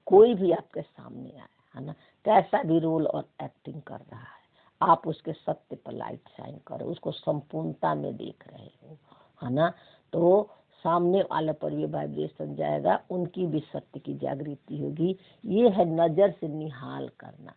कोई भी आपके सामने आए, है ना, कैसा भी रोल और एक्टिंग कर रहा है, आप उसके सत्य पर लाइट शाइन करो, उसको संपूर्णता में देख रहे हो, है ना। तो सामने वाले पर ये वाइब्रेशन जाएगा, उनकी भी सत्य की जागृति होगी। ये है नजर से निहाल करना।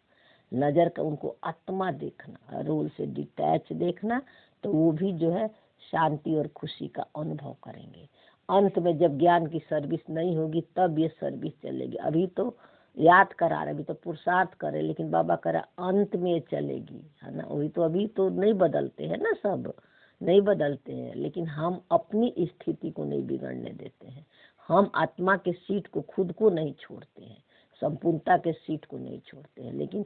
नजर का उनको आत्मा देखना, रोल से डिटैच देखना, तो वो भी जो है शांति और खुशी का अनुभव करेंगे। अंत में जब ज्ञान की सर्विस नहीं होगी तब ये सर्विस चलेगी। अभी तो याद करा रहे, अभी तो पुरुषार्थ करे, लेकिन बाबा करा अंत में ये चलेगी, है ना। वही तो अभी तो नहीं बदलते हैं ना, सब नहीं बदलते हैं, लेकिन हम अपनी स्थिति को नहीं बिगड़ने देते हैं। हम आत्मा के सीट को खुद को नहीं छोड़ते हैं, संपूर्णता के सीट को नहीं छोड़ते हैं, लेकिन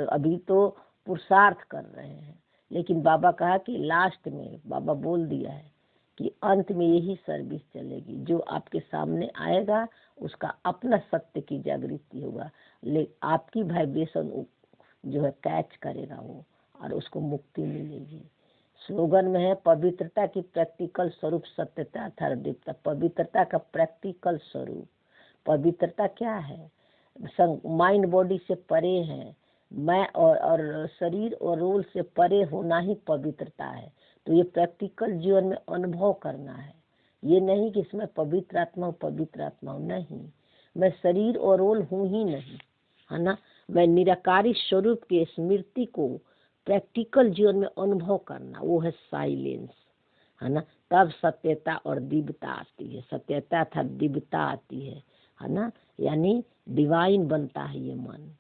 अभी तो पुरुषार्थ कर रहे हैं। लेकिन बाबा कहा कि लास्ट में बाबा बोल दिया है कि अंत में यही सर्विस चलेगी। जो आपके सामने आएगा उसका अपना सत्य की जागृति होगा, लेकिन आपकी वाइब्रेशन जो है कैच करेगा वो, और उसको मुक्ति मिलेगी। स्लोगन में है पवित्रता की प्रैक्टिकल स्वरूप सत्यता अर्थात पवित्रता का प्रैक्टिकल स्वरूप। पवित्रता क्या है? माइंड बॉडी से परे है, मैं और शरीर और रोल से परे होना ही पवित्रता है। तो ये प्रैक्टिकल जीवन में अनुभव करना है। ये नहीं कि इसमें पवित्र आत्मा हूँ, नहीं, मैं शरीर और रोल हूँ ही नहीं, है ना। मैं निराकारी स्वरूप की स्मृति को प्रैक्टिकल जीवन में अनुभव करना, वो है साइलेंस, है ना। तब सत्यता और दिव्यता आती है, सत्यता था दिव्यता आती है ना। यानी डिवाइन बनता है ये मन।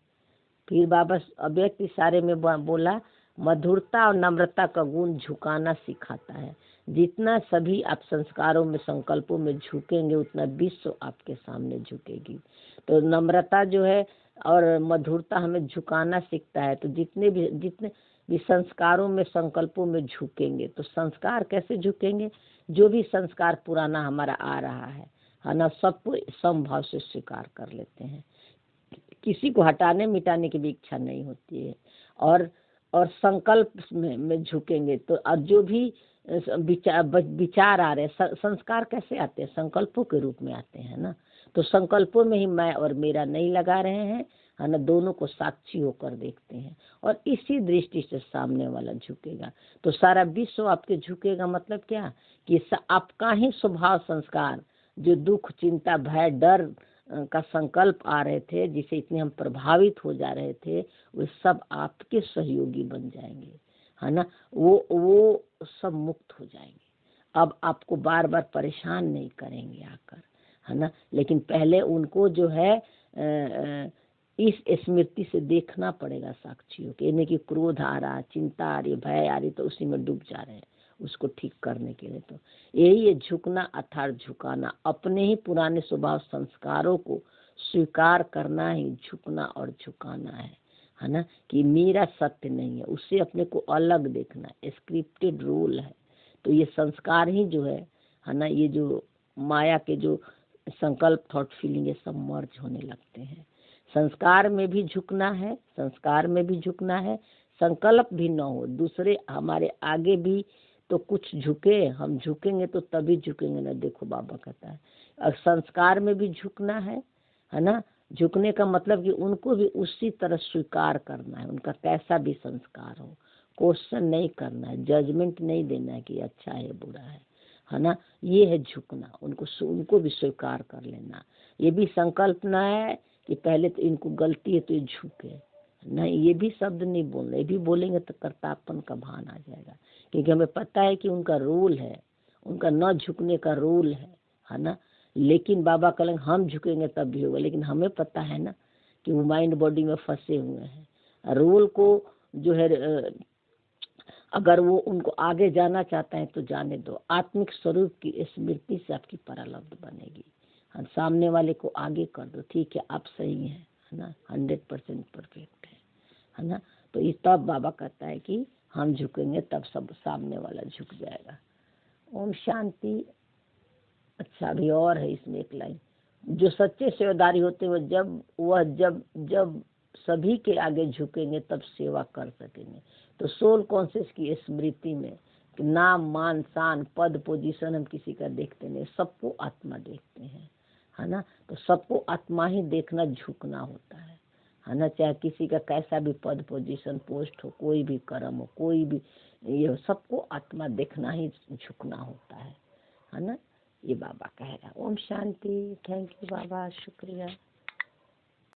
फिर बाबा अव्यक्त इशारे में बोला, मधुरता और नम्रता का गुण झुकाना सिखाता है। जितना सभी आप संस्कारों में संकल्पों में झुकेंगे उतना विश्व आपके सामने झुकेगी। तो नम्रता जो है और मधुरता हमें झुकाना सीखता है। तो जितने भी संस्कारों में संकल्पों में झुकेंगे, तो संस्कार कैसे झुकेंगे? जो भी संस्कार पुराना हमारा आ रहा है ना, सबको समभाव से स्वीकार कर लेते हैं। किसी को हटाने मिटाने की भी इच्छा नहीं होती है। और संकल्प में झुकेंगे तो जो भी विचार आ रहे हैं, संस्कार कैसे आते हैं? संकल्पों के रूप में आते हैं ना। तो संकल्पों में ही मैं और मेरा नहीं लगा रहे हैं, है ना, दोनों को साक्षी होकर देखते हैं और इसी दृष्टि से सामने वाला झुकेगा। तो सारा विश्व आपके झुकेगा। मतलब क्या कि आपका ही स्वभाव संस्कार, जो दुख, चिंता, भय, डर का संकल्प आ रहे थे, जिसे इतने हम प्रभावित हो जा रहे थे, वे सब आपके सहयोगी बन जाएंगे, है ना। वो सब मुक्त हो जाएंगे। अब आपको बार बार परेशान नहीं करेंगे आकर, है ना। लेकिन पहले उनको जो है इस स्मृति से देखना पड़ेगा साक्षियों के, यानी कि क्रोध आ रहा, चिंता आ रही, भय आ रही, तो उसी में डूब जा रहे हैं उसको ठीक करने के लिए। तो यही है झुकना अर्थात झुकाना, अपने ही पुराने स्वभाव संस्कारों को स्वीकार करना ही झुकना और झुकाना है ना। कि मेरा सत्य नहीं है, उससे अपने को अलग देखना, स्क्रिप्टेड रोल है। तो ये संस्कार ही जो है ना, ये जो माया के जो संकल्प, थॉट, फीलिंग, ये सब मर्ज होने लगते हैं। संस्कार में भी झुकना है, संस्कार में भी झुकना है, संकल्प भी न हो, दूसरे हमारे आगे भी तो कुछ झुके, हम झुकेंगे तो तभी झुकेंगे ना। देखो बाबा कहता है, और संस्कार में भी झुकना है ना। झुकने का मतलब कि उनको भी उसी तरह स्वीकार करना है, उनका कैसा भी संस्कार हो। क्वेश्चन नहीं करना है, जजमेंट नहीं देना है कि अच्छा है बुरा है ना। ये है झुकना, उनको भी स्वीकार कर लेना। ये भी संकल्प ना है कि पहले तो इनको गलती है तो ये झुके, नहीं, ये भी शब्द नहीं बोलना। ये भी बोलेंगे तो कर्तापन का भान आ जाएगा, क्योंकि हमें पता है कि उनका रोल है, उनका न झुकने का रोल है ना। लेकिन बाबा कहेंगे हम झुकेंगे तब भी होगा, लेकिन हमें पता है ना कि वो माइंड बॉडी में फंसे हुए हैं। रोल को जो है अगर वो उनको आगे जाना चाहते हैं तो जाने दो। आत्मिक स्वरूप की स्मृति से आपकी परालब्ध बनेगी। सामने वाले को आगे कर दो, ठीक है आप सही हैं, है ना, 100% परफेक्ट है ना। तो ये तब बाबा कहता है कि हम झुकेंगे तब सब सामने वाला झुक जाएगा। ओम शांति। अच्छा, अभी और है इसमें एक लाइन, जो सच्चे सेवादारी होते हैं जब सभी के आगे झुकेंगे तब सेवा कर सकेंगे। तो सोल कॉन्शियस की स्मृति में कि नाम, मान, शान, पद, पोजीशन हम किसी का देखते नहीं, सबको आत्मा देखते हैं, है ना। तो सबको आत्मा ही देखना झुकना होता है ना। चाहे किसी का कैसा भी पद, पोजीशन, पोस्ट हो, कोई भी कर्म हो, कोई भी ये, सबको आत्मा देखना ही झुकना होता है ना। ये बाबा कह रहा। ओम शांति। थैंक यू बाबा, शुक्रिया।